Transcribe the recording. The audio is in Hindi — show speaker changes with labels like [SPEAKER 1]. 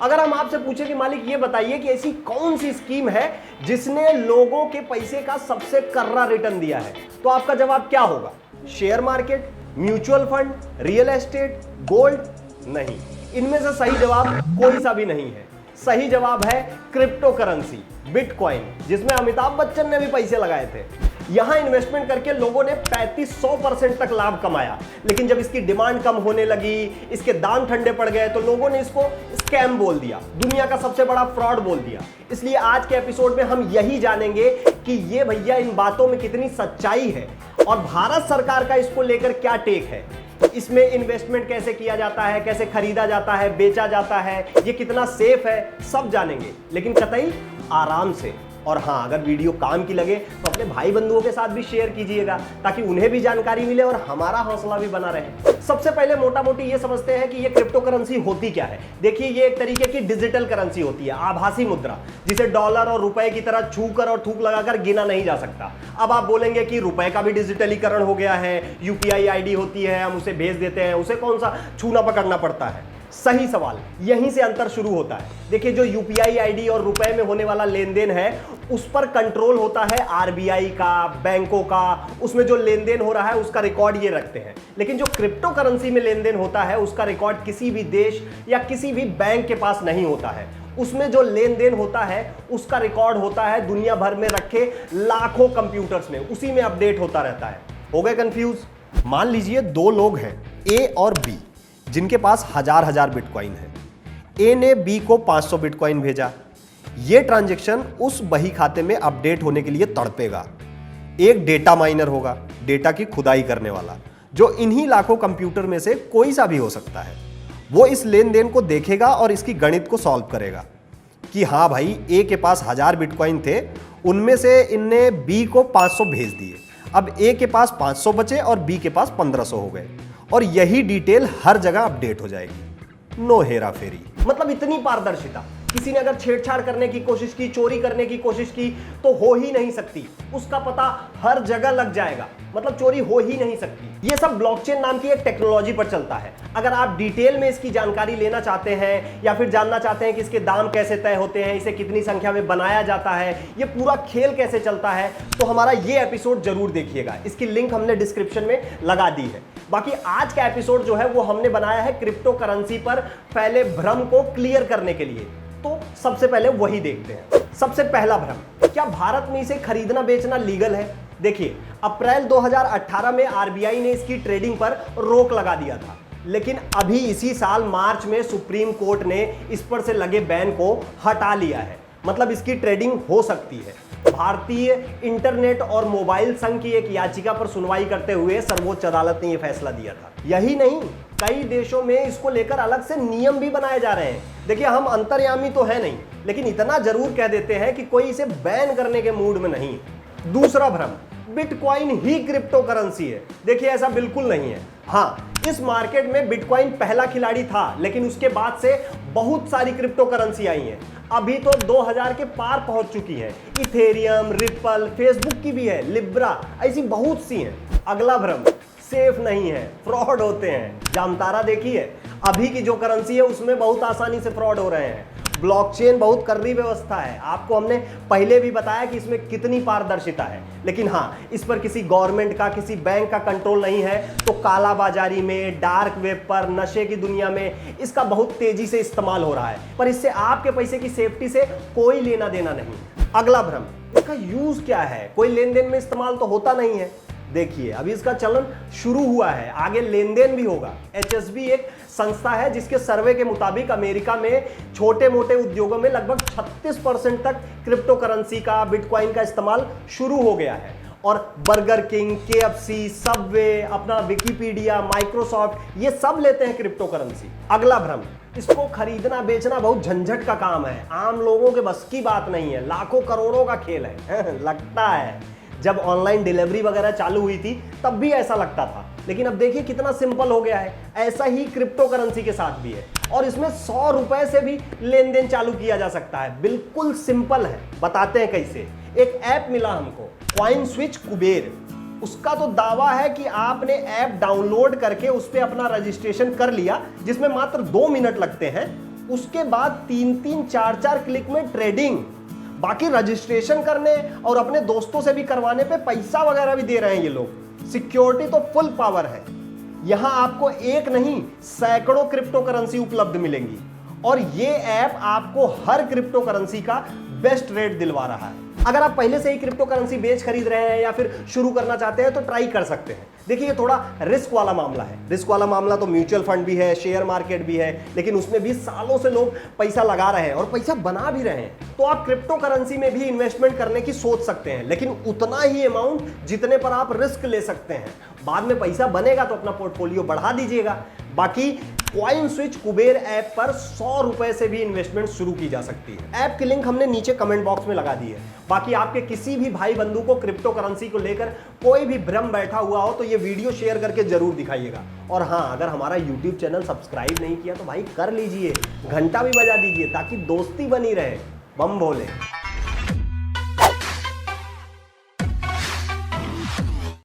[SPEAKER 1] अगर हम आपसे पूछे कि मालिक ये बताइए कि ऐसी कौन सी स्कीम है जिसने लोगों के पैसे का सबसे कर्रा रिटर्न दिया है, तो आपका जवाब क्या होगा? Share market, mutual fund, real estate, gold? नहीं, इनमें से सही जवाब कोई सा भी नहीं है। सही जवाब है क्रिप्टो करेंसी, बिटकॉइन, जिसमें अमिताभ बच्चन ने भी पैसे लगाए थे। यहां इन्वेस्टमेंट करके लोगों ने 3500% तक लाभ कमाया, लेकिन जब इसकी डिमांड कम होने लगी, इसके दाम ठंडे पड़ गए, तो लोगों ने इसको स्कैम बोल दिया, दुनिया का सबसे बड़ा फ्रॉड बोल दिया। इसलिए आज के एपिसोड में हम यही जानेंगे कि ये भैया इन बातों में कितनी सच्चाई है और भारत सरकार का इसको लेकर क्या टेक है। इसमें इन्वेस्टमेंट कैसे किया जाता है, कैसे खरीदा जाता है, बेचा जाता है, ये कितना सेफ है, सब जानेंगे, लेकिन कतई आराम से। और हाँ, अगर वीडियो काम की लगे तो अपने भाई बंधुओं के साथ भी शेयर कीजिएगा, ताकि उन्हें भी जानकारी मिले और हमारा हौसला भी बना रहे। सबसे पहले मोटा मोटी ये समझते हैं कि ये क्रिप्टो करेंसी होती क्या है। देखिए, ये एक तरीके की डिजिटल करेंसी होती है, आभासी मुद्रा, जिसे डॉलर और रुपए की तरह छूकर और थूक लगाकर गिना नहीं जा सकता। अब आप बोलेंगे कि रुपए का भी डिजिटलीकरण हो गया है, यूपीआई आईडी होती है, हम उसे भेज देते हैं, उसे कौन सा छूना पकड़ना पड़ता है? सही सवाल, यहीं से अंतर शुरू होता है। देखिए, जो यूपीआई आईडी और रुपए में होने वाला लेन देन है, उस पर कंट्रोल होता है आरबीआई का, बैंकों का, उसमें जो लेन देन हो रहा है उसका रिकॉर्ड ये रखते हैं। लेकिन जो क्रिप्टो करेंसी में लेन देन होता है, उसका रिकॉर्ड किसी भी देश या किसी भी बैंक के पास नहीं होता है। उसमें जो लेन देन होता है उसका रिकॉर्ड होता है दुनिया भर में रखे लाखों कंप्यूटर्स में, उसी में अपडेट होता रहता है। हो गए कंफ्यूज? मान लीजिए दो लोग हैं, ए और बी, जिनके पास हजार बिटकॉइन है। ए ने बी को 500 बिटकॉइन भेजा। यह ट्रांजैक्शन उस बही खाते में अपडेट होने के लिए तड़पेगा। एक डेटा माइनर होगा, डेटा की खुदाई करने वाला, जो इन्हीं लाखों कंप्यूटर में से कोई सा भी हो सकता है। वो इस लेन देन को देखेगा और इसकी गणित को सॉल्व करेगा कि हाँ भाई, ए के पास 1000 बिटकॉइन थे, उनमें से इनने बी को 500 भेज दिए। अब ए के पास 500 बचे और बी के पास 1500 हो गए, और यही डिटेल हर जगह अपडेट हो जाएगी। नो हेरा फेरी, मतलब इतनी पारदर्शिता। किसी ने अगर छेड़छाड़ करने की कोशिश की, चोरी करने की कोशिश की, तो हो ही नहीं सकती। उसका पता हर जगह लग जाएगा, मतलब चोरी हो ही नहीं सकती। ये सब ब्लॉकचेन नाम की एक टेक्नोलॉजी पर चलता है। अगर आप डिटेल में इसकी जानकारी लेना चाहते हैं या फिर जानना चाहते हैं कि इसके दाम कैसे तय होते हैं, इसे कितनी संख्या में बनाया जाता है, ये पूरा खेल कैसे चलता है, तो हमारा ये एपिसोड जरूर देखिएगा। इसकी लिंक हमने डिस्क्रिप्शन में लगा दी है। बाकी आज का एपिसोड जो है वो हमने बनाया है क्रिप्टो करेंसी पर फैले भ्रम को क्लियर करने के लिए। तो सबसे पहले वही देखते हैं। सबसे पहला भ्रम, क्या भारत में इसे खरीदना बेचना लीगल है? देखिए, अप्रैल 2018 में आरबीआई ने इसकी ट्रेडिंग पर रोक लगा दिया था, लेकिन अभी इसी साल मार्च में सुप्रीम कोर्ट ने इस पर से लगे बैन को हटा लिया है। मतलब इसकी ट्रेडिंग हो सकती है। भारतीय इंटरनेट और मोबाइल संघ की एक याचिका पर सुनवाई करते हुए सर्वोच्च अदालत ने यह फैसला दिया था। यही नहीं, कई देशों में इसको लेकर अलग से नियम भी बनाए जा रहे हैं। देखिए, हम अंतर्यामी तो है नहीं, लेकिन इतना जरूर कह देते हैं कि कोई इसे बैन करने के मूड में नहीं है। दूसरा भ्रम, बिटकॉइन ही क्रिप्टो करेंसी है। देखिए, ऐसा बिल्कुल नहीं है। हाँ, इस मार्केट में बिटकॉइन पहला खिलाड़ी था, लेकिन उसके बाद से बहुत सारी क्रिप्टो करेंसी आई हैं। अभी तो 2000 के पार पहुंच चुकी है। इथेरियम, रिपल, फेसबुक की भी है, लिब्रा, ऐसी बहुत सी हैं। अगला भ्रम, सेफ नहीं है, फ्रॉड होते हैं। जामतारा देखिए, अभी की जो करेंसी है उसमें बहुत आसानी से फ्रॉड हो रहे हैं। ब्लॉकचेन बहुत कर्री व्यवस्था है, आपको हमने पहले भी बताया कि इसमें कितनी पारदर्शिता है। लेकिन हाँ, इस पर किसी गवर्नमेंट का, किसी बैंक का कंट्रोल नहीं है, तो कालाबाजारी में, डार्क वेब पर, नशे की दुनिया में इसका बहुत तेजी से इस्तेमाल हो रहा है। पर इससे आपके पैसे की सेफ्टी से कोई लेना देना नहीं। अगला भ्रम, इसका यूज क्या है? कोई लेन देन में इस्तेमाल तो होता नहीं है। देखिए, अभी इसका चलन शुरू हुआ है, आगे लेन देन भी होगा। एचएसबी एक संस्था है जिसके सर्वे के मुताबिक अमेरिका में छोटे मोटे उद्योगों में लगभग 36% तक क्रिप्टो करेंसी का, बिटकॉइन का इस्तेमाल शुरू हो गया है। और बर्गर किंग, केएफसी, सबवे, अपना विकिपीडिया, माइक्रोसॉफ्ट, ये सब लेते हैं क्रिप्टो करेंसी। अगला भ्रम, इसको खरीदना बेचना बहुत झंझट का काम है, आम लोगों के बस की बात नहीं है, लाखों करोड़ों का खेल है। लगता है जब ऑनलाइन डिलीवरी वगैरह चालू हुई थी तब भी ऐसा लगता था, लेकिन अब देखिए कितना सिंपल हो गया है। ऐसा ही क्रिप्टो करेंसी के साथ भी है, और इसमें 100 रुपए से भी लेन देन चालू किया जा सकता है। बिल्कुल सिंपल है, बताते हैं कैसे। एक ऐप मिला हमको, कॉइन स्विच कुबेर। उसका तो दावा है कि आपने ऐप डाउनलोड करके उस पर अपना रजिस्ट्रेशन कर लिया, जिसमें मात्र 2 मिनट लगते हैं, उसके बाद 3-3 4-4 क्लिक में ट्रेडिंग, बाकी रजिस्ट्रेशन करने और अपने दोस्तों से भी करवाने पे पैसा वगैरह भी दे रहे हैं ये लोग। सिक्योरिटी तो फुल पावर है। यहां आपको एक नहीं सैकड़ों क्रिप्टो करेंसी उपलब्ध मिलेंगी और ये ऐप आपको हर क्रिप्टो करेंसी का बेस्ट रेट दिलवा रहा है। अगर आप पहले से ही क्रिप्टो करेंसी बेच खरीद रहे हैं या फिर शुरू करना चाहते हैं तो ट्राई कर सकते हैं। देखिए ये थोड़ा रिस्क वाला मामला है। रिस्क वाला मामला तो म्यूचुअल फंड भी है, शेयर मार्केट भी है, लेकिन उसमें भी सालों से लोग पैसा लगा रहे हैं और पैसा बना भी रहे हैं। तो आप क्रिप्टो करेंसी में भी इन्वेस्टमेंट करने की सोच सकते हैं, लेकिन उतना ही अमाउंट जितने पर आप रिस्क ले सकते हैं। बाद में पैसा बनेगा तो अपना पोर्टफोलियो बढ़ा दीजिएगा। बाकी कॉइन स्विच कुबेर ऐप पर 100 रुपए से भी इन्वेस्टमेंट शुरू की जा सकती है। ऐप की लिंक हमने नीचे कमेंट बॉक्स में लगा दी है। बाकी आपके किसी भी भाई बंधु को क्रिप्टो करेंसी को लेकर कोई भी भ्रम बैठा हुआ हो तो ये वीडियो शेयर करके जरूर दिखाइएगा। और हाँ, अगर हमारा YouTube चैनल सब्सक्राइब नहीं किया तो भाई कर लीजिए, घंटा भी बजा दीजिए ताकि दोस्ती बनी रहे। बम भोले।